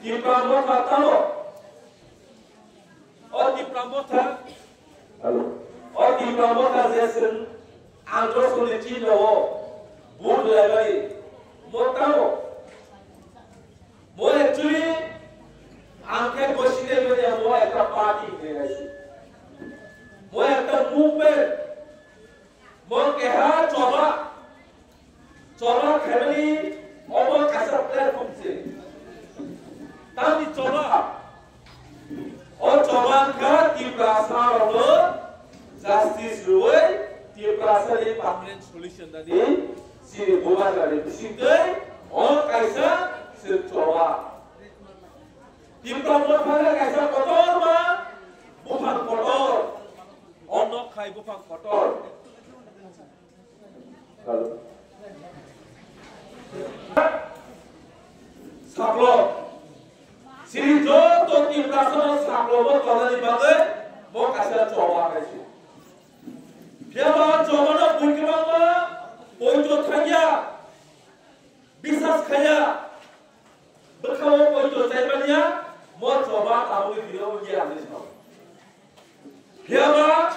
Tipramota talo. O tipramota. Halo. O tipramota zesin andros kulitin lo. Bud lagi. Motalo. Mo actually angke bosite bede mo ekta party degaisi. Mo ekta movement. Mo keha coba family over kasar platform se. Tapi coba ke Tiprasa lo justice luwe Tiprasa le permanent solution tadi si bukan dari bisinte kaisa se coba Tiprasa pada kaisa kotor ma bukan kotor ono kai bukan kotor kalau sablo Siri jo to Tiprasa sablo mo kalau di bagai mo kaisa coba kaisa Biar coba na bukimama pointo thanya bisas khaya berkawo pointo saibanya mo coba tahu video ye alis no biar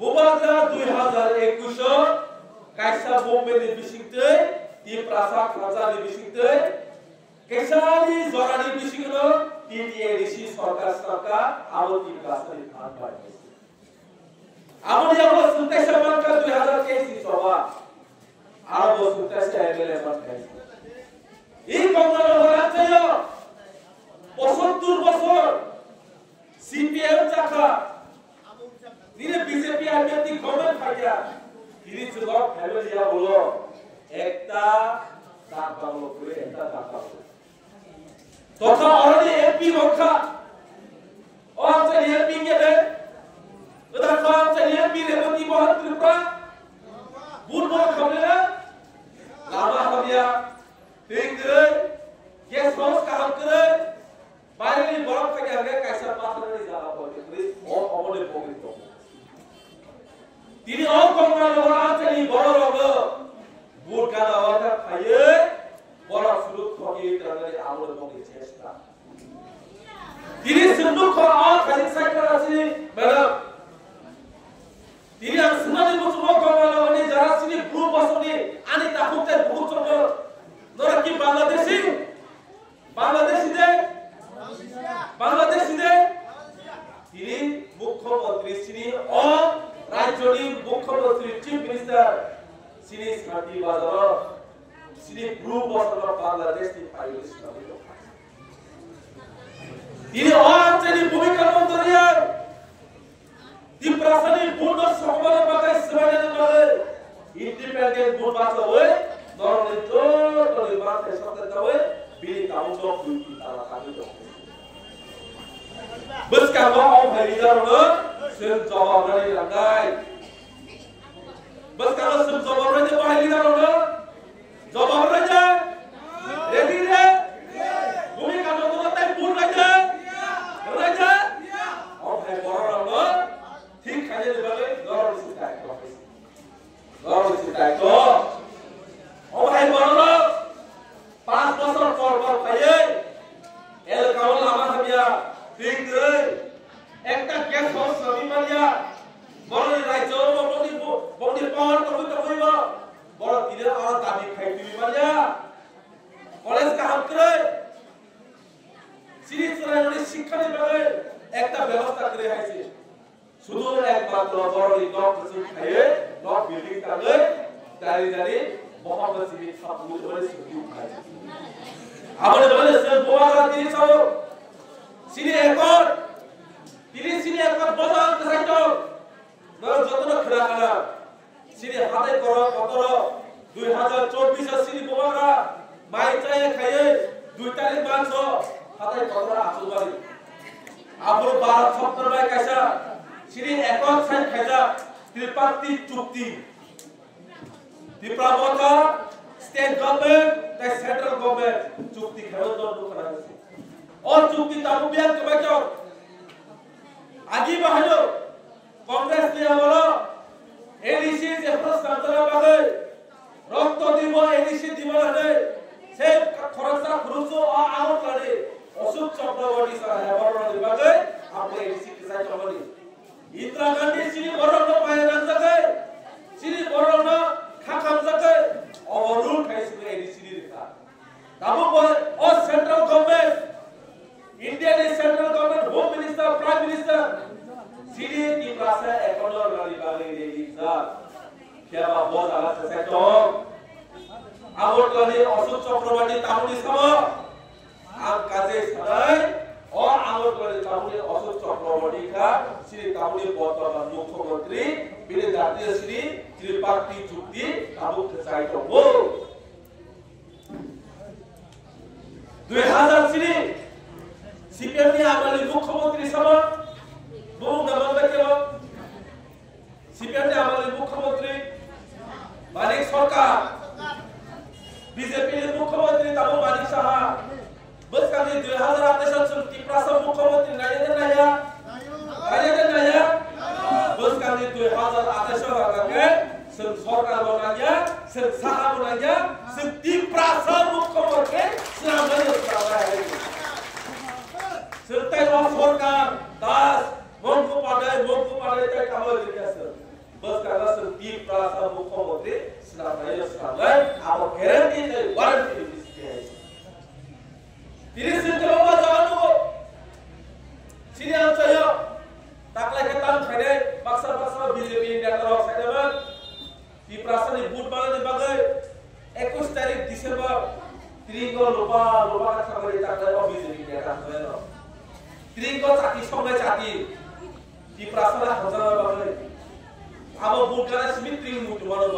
bubaga 2021 kaisa bombe ni bisingte Tiprasa khaza ni bisingte kaisa ni zora ni bisingno TTADC सरकार आलो Tiprasa ni Khan पाए Amun yang bos suntai saman ka 2023 soba, aro bos suntai sa MLA man kai. I Bangla orang tayo, 75 বছর CPM chaka, nire BJP abhyarthi government khaya, ini chulok family ya bolo, ekta dakta bolo pure ekta dakta bolo. Totha already MP rokha, orang sa MP ke de. Udah kawan saya pilih bagi bahan terpra, bunuh khamnya, lama khamnya, tinggal, gas house kaham kere, bayar ni borang kerja kerja kaisa pasar ni jalan boleh, jadi awalnya boleh tu. Jadi orang orang saya ni borang buat kalau orang kaya, borang sulut kami terangkan awalnya boleh cesta. Jadi senduk orang kasih saya kerasi, madam. Ini yang sebenarnya musuh kawan ini jarak sini belum masuk ni, ani takut terbuka coba. Noraki Bangladesh ini. Ini Mukhyamantri sini, Rajyoni Mukhyamantri Chief Minister sini Shanti Bazar, sini belum masuk Bangladesh ni pilot sekali. Ini orang jadi bumikan menterian. Tiprasa ni bodoh semua bagai sebenarnya bagai independen bodoh bagai we, orang itu kalau ibarat sesuatu tahu bili tahu dok bili tahu kami dok. Bus kalau orang belajar lo, sejauh dari lantai. Bus kalau sejauh dari belajar lo, jauh aja, ready deh. Bumi kalau tu nanti pun aja, orang orang lo. ठीक खाने वाले गौर सिखाए तो और भाई बोलो 5 बছর পর খাইয়ে এল কাউল আমা হাবিয়া ঠিক রে একটা গ্যাস হাউস আমি মারিয়া বড় রাজ্য বড় পাওয়ার তো হইবা বড় দিলে আর দাবি খাই তুমি মারিয়া কলেজ কাম করে সিরিজ রায়নি শিক্ষা দিবে একটা ব্যবস্থা করে হাইছে শুধু একমাত্র বড় নক খাইয়ে নক বিল্ডিং কালে দাঁড়িয়ে মোহাম্মদ সিদ্দিক সাহেব বলে সিদ্ধি খায় আমাদের বলে সে বোয়ারা তিনি চাও সিনি একর বাজার কাছাইতো নর যতন খরা করা সিনি হাতে কর কতর 2024 সিনি বোয়ারা মাই চাই খাইয়ে 2 তারিখ মাস হাতে কতর আচুবারি আপর 12 সপ্তাহ বাই কাইসা সিনি একর সাই খাইজা ত্রিপাক্ষি চুক্তি Tiprabota state government dan central government চুক্তি খেলতো করা হয়েছে और চুক্তি তাবু বিয়ার কে বাঁচাও আজি বাহালো কংগ্রেস নিয়ে বলো এডিসি যে প্রস্তাবনা বাগে রক্ত দিব এডিসি দিব না সে খরচা খরচ আর আউট করে অশোক চক্রবর্তী সাহেব বড় বাগে আপনি এডিসি কিসাই চমনি ইন্দিরা গান্ধী শ্রী বড় পায়ে রাখতে শ্রী বড় খাখাম জাকে অবরুল খাইছে এডিসি রেখা তাবো ও central government Indian central government home minister prime minister Shri কি প্রাসা একলর গালি বাগে রেলিজা কেবা বহুত আলা সেক্টর আগরতলার অশোক চক্রবর্তী তামুলি সভা আর কাজে সারাই ও আগরতলার তামুলি অশোক চক্রবর্তী কা শ্রী তামুলি বর্তমান মুখ্যমন্ত্রী বিলে জাতীয় শ্রী ত্রিপাক্ষিক চুক্তি তাবু চাই তো 2000 শ্রী সিপিএম নি আমালি মুখ্যমন্ত্রী সভা বহু নামে কেন সিপিএম নি আমালি মুখ্যমন্ত্রী মানিক সরকার बीजेपी मुख्यमंत्री ताबो मानिक साहा बस कानि 2028 सन टिप्रासा मुख्यमंत्री नाया बस कानि 2028 रागे सन सरकार बनाया सन साहा बनाया सन टिप्रासा मुख्यमंत्री सामने सारा है सन ताई सरकार दास मंगु पाडे ताई कामो दिया सर बस काला सन टिप्रासा मुख्यमंत्री सामने अब गारंटी है वारंटी इसके है तिरिस चलो जानो सिनियर चाहिए ताकला के ताम खड़े बक्सा बीजेपी इंडिया तरफ साइड में की प्रासनी बूट बाले बगे 21 तारीख दिसंबर त्रिगो लोबा का खबर ताकला बीजेपी इंडिया का है ना त्रिगो चाटी समय चाटी की प्रासना हजार बगे अब बूट का स्मिथ त्रिग बूट मानो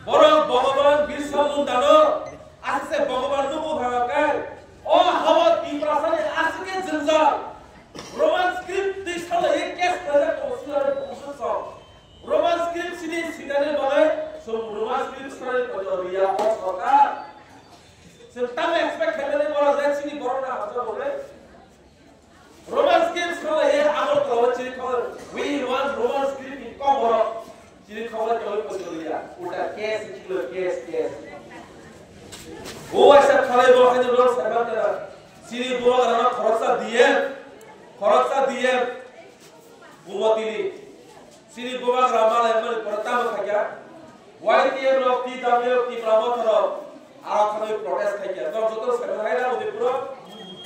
বড় ভগবান বিরসা মুন্ডানো আসছে ভগবান নুবু ভাগাকার ও হাওয়া কি প্রাসানে আসকে জঞ্জাল রোমান স্ক্রিপ্ট দিছলে এক কেস কাজা কৌশলের প্রসেস রোমান স্ক্রিপ্ট সিনি সিনারে বলে সব রোমান স্ক্রিপ্ট সরে কজরিয়া ও সরকার সেটাম এক্সপেক্ট খেলে বলা যায় সিনি বড় না হাজার বলে রোমান স্ক্রিপ্ট সরে এ আমল করা চিনি খবর we want Roman script in cover Jadi kau kalau percaya, udah kes kilo kes. Oh, ऐसा खाली बोला है जो लोग सेवा कर रहा, सीरी बोला करना खरचा दिए, बुमतीली, सीरी बोला ग्रामाल है मतलब परता में खाया, वाइट ये लोग की दामे लोग की ब्राह्मण थरो, आराम खाने प्रोटेस्ट खाया, तो जो तो सेवा है ना उधर पूरा,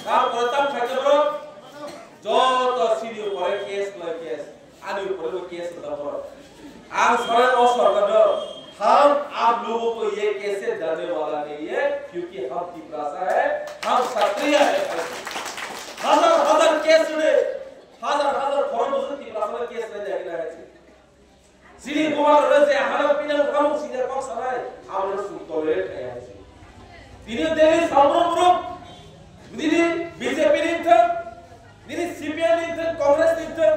काम परता में खाया बरो, जो तो सीरी ऊपर केस, आने ऊपर वो केस बता बरो आप हम आप लोगों को ये कैसे डरने वाला नहीं है क्योंकि हम टिप्रासा है हम क्षत्रिय है हजार केस सुने हजार फॉर्म से टिप्रासा में केस नहीं जाएगा है सीधी कुमार रजे हमारा पिनल काम सीधे कौन सा है हम लोग सुतोलेट है ऐसे दिने देवी सामरों दिने बीजेपी निंतर सीपीएम निंतर कांग्रेस निंतर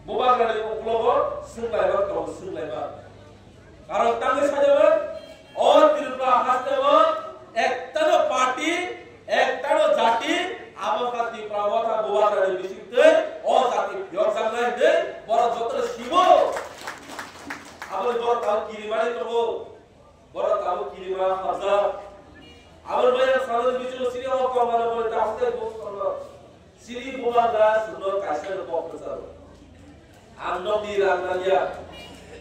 Mubah dari Pulau Sumbayang kalau Sumbayang. Kalau tangga saja और तिरुपरा हस्ते एक तनो पार्टी एक तनो जाति आबो का तिरुपरा था बुआ dari बिसिते और जाति बियर संगय दे बड़ जत्र शिवो आबो बड़ ताऊ किरिमानी तो बड़ ताऊ किरिमा हजा आबो भय साले बिचो सिरी और कमाल बोले तास्ते गो सिरी बुआ दा सुनो कासे को प्रचार Anoni Rananya,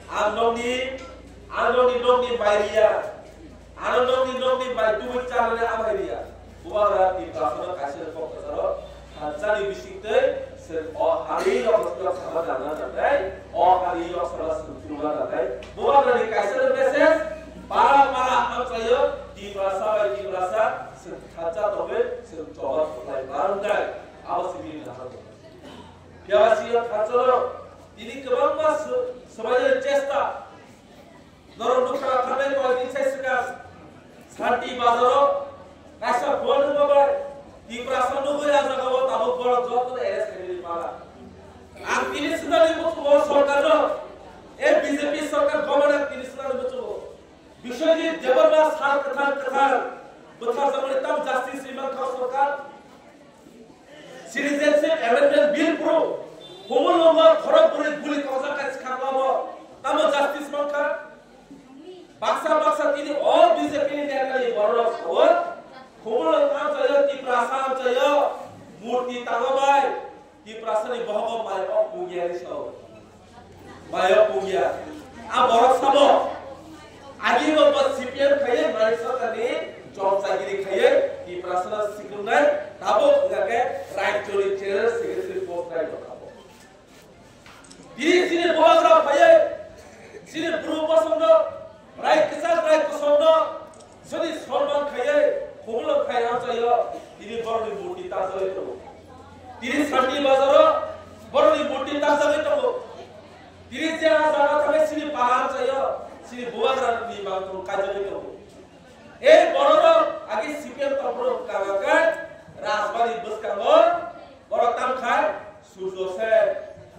Anoni Maria, Anoni Madu Channel Amaria, Buara di Brahma Kasir Fokasaro, Hansani Bisite, or Hari of Samadana, or Hari of Salas, Buara di Kasir Message, Para Amsayo, di Brasa, Hacha Tobe, Siltoba, Barangay, our civil Nahano. Piasia Hatsalo. Ini kebangga sebagai cesta. Dorong duka kami kalau ini saya sekarang santi bazaro, kasih buat number, di perasaan number yang saya kau tahu kalau job tu eres kiri malah. Ini sudah dibuat सरकार ए BJP सरकार governor ini sudah dibuat. Biswajit Jabarmas hal kethal betul sama tentang justice Sriman Kau सरकार. Citizenship Amendment Bill Pro. Homo longer korang boleh kausa kas khaklamo tamo justice mangka baksa ini all BJP ni dia kali boros awal homo longer di prasam cayo murti tangabai di prasani bohong mayo punya risau mayo punya aborok sabo agi bapak CPM kaya marisa kani job sagiri kaya di prasana sikunai tabo ngake right joli chair secretary post right tabo di sini bohong kaya sini berupa sondo right kisah right sondo sini sorban kaya kumul kaya cayo ini baru di murti tasawuf itu ini sandi bazaro baru di murti tasawuf itu ini jangan salah kami sini paham cayo sini buat orang di bangku kajian itu baru agi CPM tapro kagakan rasbari bus kagor baru tamkan sujose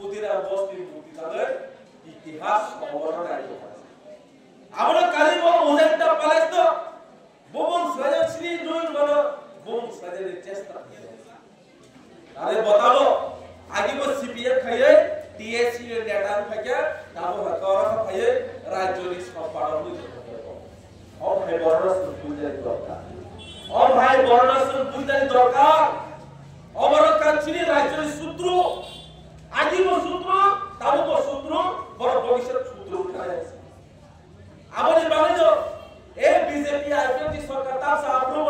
putira bos di murti tasawuf इतिहास और right আমরা কালিব ওদেরটা পালেতো bomb সাজাচ্ছি নই বড় bomb সাজাতে চেষ্টা আরে बताओ আগে বো সিপিএম খাইয়ে টিএসসি এর ডাটা খাইয়া তারপর হাতরা খাইয়ে রাজ্যলি সব পাড়ানো ও ভাই বড়রা বুঝাই দরকার ও ভাই বড়রা বুঝাই দরকার অবর কাঞ্চিনি রাজ্যলি সূত্র আগে বো সূত্র তারপর বো সূত্র বড় ভবিষ্যৎ সূত্র উঠায় আছে আমাদের বাংলাদেশ এই বিজেপি আইপিএফটি সরকার তাসা আপরো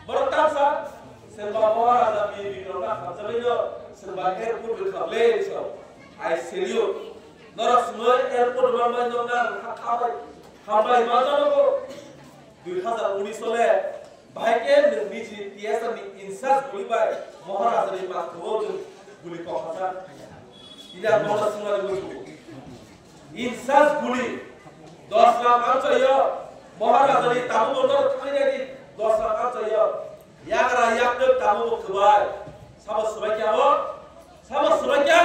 বড় তাসা সেবা মহারাজা বিবিরনা খাজবেলো সেবা এয়ারপোর্ট খাবলে সব আই সেলিও নরসময় এয়ারপোর্ট বানবাইজনা খাবাই মাজানো 2019 সালে ভাইকে নিজি টিএসএম ইনসাস গুলিবাই মহারাজার মাথো গুলি কথা ইলা নরসময় গুলি ইনসাস গুলি 10 লাখ আচাইয়া মহারাজারি তাবু বন্দর থাইনি 10 লাখ আচাইয়া ইয়াগরা ইয়াকদে তাবু খবাই সাবা সুবাইয়াও সাবা সুবাইয়া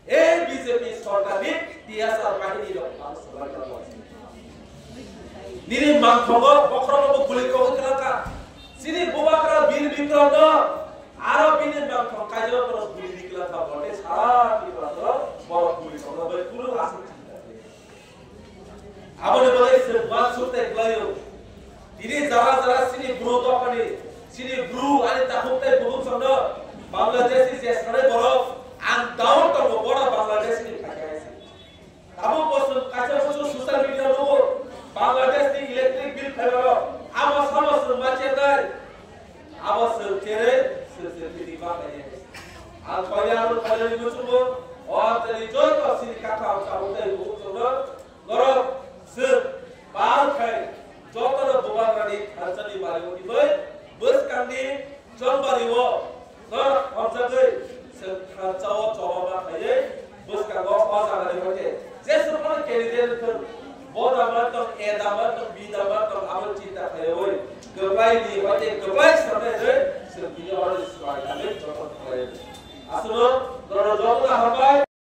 এই বিজেপি সরকারি টিএসআর বাহিনী র সুবাইয়া নিরি মানথগ বখরবো গুলি কওতলাকা সিনি বুবাকরা বীর বিক্রম দ আরো বিনি মানথগ কাজো পর গুলি দিকলাকা বটে সারা বিবাদ বড় গুলি কওবে পুরো আসে আমাদের বলে বাদ সুতে গ্লাইও তিনি যারা যারা সিনি গ্রো দোকানে সিনি গ্রু আনি তাহতে বহু সন্দ বাংলাদেশি যে সারে বড় আন দাও তো বড় বাংলাদেশি থাকাইছে আবু বসন কাছে বসন সোশ্যাল মিডিয়া লোক বাংলাদেশি ইলেকট্রিক বিল ফেলো আবার সমস্ত মাঝে দেয় আবার তেরে সেটি বানায় আর কয়লার কয়লার বুঝব ও তেরি জয় তো সিনি কাটা কাউতে বহু সন্দ গরম sir bal khai jotara bubagrani kharchani bariwoni bai bus kandi jombariwo nor omjagai se kharchao jawaba khaye bus kago ozagari hote je surpon candidate thur bodamat to edama to bidama to amar cinta khaye oi gobai ni hote gobai